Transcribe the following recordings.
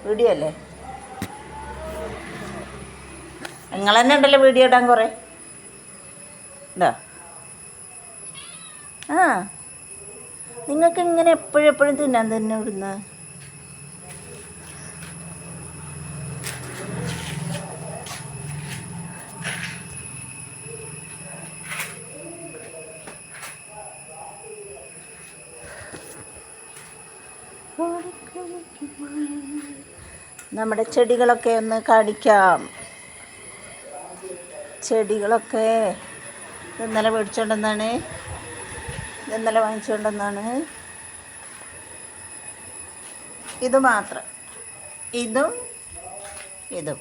Video അല്ലേ? നിങ്ങൾ തന്നെ ഉണ്ടല്ലോ വീഡിയോ ഇടാൻ കുറേ ഉണ്ടോ? ആ, നിങ്ങൾക്ക് ഇങ്ങനെ എപ്പോഴും തിന്നാൻ തന്നെ ഇടുന്ന നമ്മുടെ ചെടികളൊക്കെ ഒന്ന് കാണിക്കാം. ചെടികളൊക്കെ ഇന്നലെ മേടിച്ചുകൊണ്ടെന്നാണ്, ഇന്നലെ വാങ്ങിച്ചുകൊണ്ടെന്നാണ്. ഇത് മാത്രം, ഇതും ഇതും.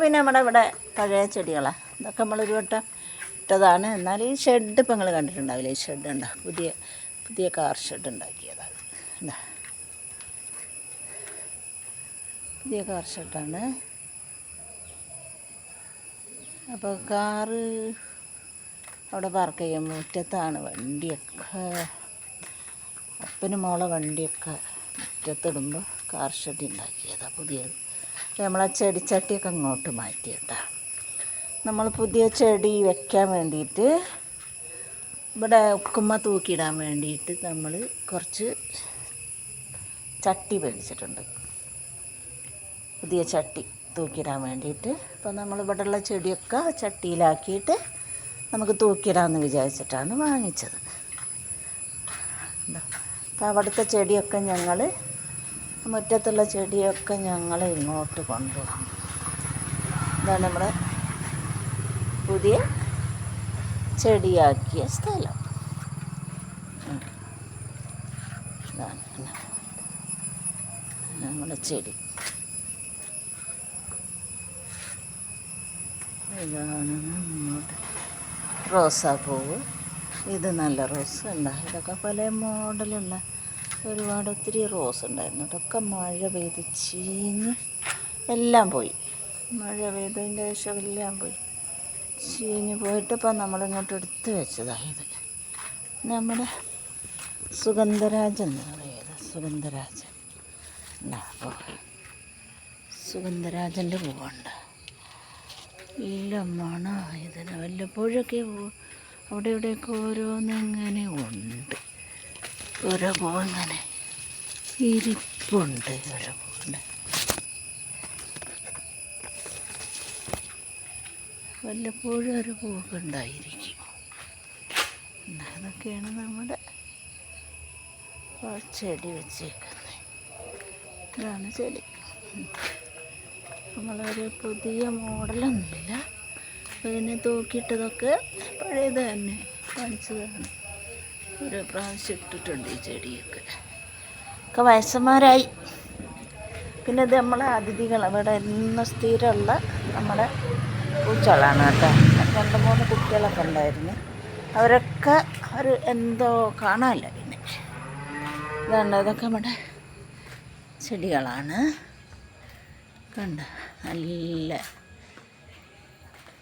പിന്നെ നമ്മുടെ ഇവിടെ പഴയ ചെടികളാണ്. ഇതൊക്കെ നമ്മളൊരു വട്ടം ഇട്ടതാണ്. എന്നാൽ ഈ ഷെഡ് ഇപ്പം നിങ്ങൾ കണ്ടിട്ടുണ്ടാവില്ല. ഈ ഷെഡ് ഉണ്ടോ? പുതിയ കാർ ഷെഡ് ഉണ്ടാക്കിയതാണ്. എന്താ, പുതിയ കാർ ഷെഡാണ്. അപ്പോൾ കാറ് അവിടെ പാർക്ക് ചെയ്യാം. മുറ്റത്താണ് വണ്ടിയൊക്കെ, അപ്പനും മോളെ വണ്ടിയൊക്കെ മുറ്റത്തിടുമ്പോൾ കാർ ഷെഡ് ഉണ്ടാക്കിയതാണ് പുതിയത്. നമ്മളാ ചെടിച്ചട്ടിയൊക്കെ അങ്ങോട്ട് മാറ്റിയിട്ടാ. നമ്മൾ പുതിയ ചെടി വെക്കാൻ വേണ്ടിയിട്ട് ഇവിടെ ഉക്കുമ്മ തൂക്കിയിടാൻ വേണ്ടിയിട്ട് നമ്മൾ കുറച്ച് ചട്ടി മേടിച്ചിട്ടുണ്ട്. പുതിയ ചട്ടി തൂക്കിയിടാൻ വേണ്ടിയിട്ട്. അപ്പോൾ നമ്മൾ ഇവിടെയുള്ള ചെടിയൊക്കെ ചട്ടിയിലാക്കിയിട്ട് നമുക്ക് തൂക്കിയിടാമെന്ന് വിചാരിച്ചിട്ടാണ് വാങ്ങിച്ചത്. അപ്പോൾ അവിടുത്തെ ചെടിയൊക്കെ ഞങ്ങൾ, മുറ്റത്തുള്ള ചെടിയൊക്കെ ഞങ്ങൾ ഇങ്ങോട്ട് കൊണ്ടുവന്നു. ഇതാണ് നമ്മുടെ പുതിയ ചെടിയാക്കിയ സ്ഥലം. ഇതാണ് നമ്മുടെ ചെടി. ഇതാണ് ഇങ്ങോട്ട് റോസാപ്പൂവ്. ഇത് നല്ല റോസ് ഉണ്ട്. ഇതൊക്കെ പല മോഡലുള്ള ഒത്തിരി റോസ് ഉണ്ടായിരുന്നു. ഇതൊക്കെ മഴ പെയ്ത് ചീഞ്ഞ് എല്ലാം പോയി. മഴ പെയ്തതിൻ്റെ ശേഷം എല്ലാം പോയി, ചീഞ്ഞ് പോയിട്ട് ഇപ്പം നമ്മളിങ്ങോട്ട് എടുത്ത് വെച്ചതാണ്. ഇത് നമ്മുടെ സുഗന്ധരാജൻ എന്ന് പറയുന്നത്. സുഗന്ധരാജൻ അപ്പോൾ സുഗന്ധരാജൻ്റെ പൂവുണ്ട്. ഇല്ലമ്മണ ഇതിന് വല്ലപ്പോഴൊക്കെ അവിടെ ഇവിടെയൊക്കെ ഓരോന്നിങ്ങനെ ഉണ്ട്. ഓരോ പൂവ് ഇങ്ങനെ ഇരിപ്പുണ്ട്. ഓരോ പൂവുണ്ട്. വല്ലപ്പോഴും ഒരു പൂവൊക്കെ ഉണ്ടായിരിക്കും. അതൊക്കെയാണ് നമ്മുടെ ചെടി വെച്ചേക്കുന്നത്. ഇതാണ് ചെടി. നമ്മളൊരു പുതിയ മോഡലൊന്നുമില്ല. പിന്നെ തൂക്കിയിട്ടതൊക്കെ പഴയത് തന്നെ കാണിച്ചതാണ്. ഒരു പ്രാവശ്യം ഇട്ടിട്ടുണ്ട് ഈ ചെടിയൊക്കെ. ഒക്കെ വയസ്സന്മാരായി. പിന്നെ ഇത് നമ്മളെ അതിഥികൾ, ഇവിടെ എന്നും സ്ഥിരമുള്ള നമ്മുടെ പൂച്ചകളാണ് കേട്ടോ. 2-3 കുട്ടികളൊക്കെ ഉണ്ടായിരുന്നു. അവരൊക്കെ എന്തോ കാണാനില്ല. പിന്നെ ഇതുണ്ട്, ഇതൊക്കെ നമ്മുടെ ചെടികളാണ്. കണ്ട നല്ല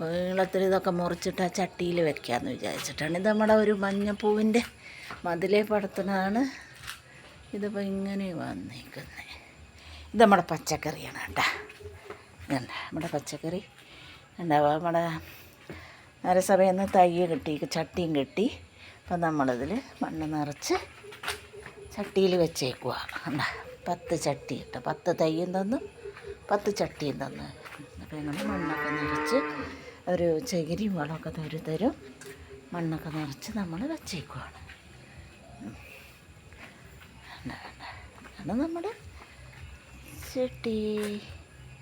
നീളത്തിൽ ഇതൊക്കെ മുറിച്ചിട്ട് ആ ചട്ടിയിൽ വെക്കാമെന്ന് വിചാരിച്ചിട്ടാണ്. ഇത് നമ്മുടെ ഒരു മഞ്ഞപ്പൂവിൻ്റെ മതിലേ പടത്തുന്നതാണ്. ഇതിപ്പോൾ ഇങ്ങനെ വന്നിരിക്കുന്നത്. ഇത് നമ്മുടെ പച്ചക്കറിയാണ് കേട്ടോ. ഇതുണ്ട് നമ്മുടെ പച്ചക്കറി ഉണ്ടാവുക. നമ്മുടെ നരസഭയിൽ നിന്ന് തൈ കിട്ടി, ചട്ടിയും കിട്ടി. അപ്പം നമ്മളിതിൽ മണ്ണ് നിറച്ച് ചട്ടിയിൽ വെച്ചേക്കുക. എന്താ 10 ചട്ടി ഇട്ട് 10 തൈയും തന്നു, 10 ചട്ടിയും തന്നു. അപ്പോൾ ഞങ്ങൾ മണ്ണൊക്കെ നിറച്ച് ഒരു ചകിരിയും വളമൊക്കെ തരും. മണ്ണൊക്കെ നിറച്ച് നമ്മൾ വെച്ചേക്കുവാണ്. അതാണ് നമ്മുടെ ചട്ടി.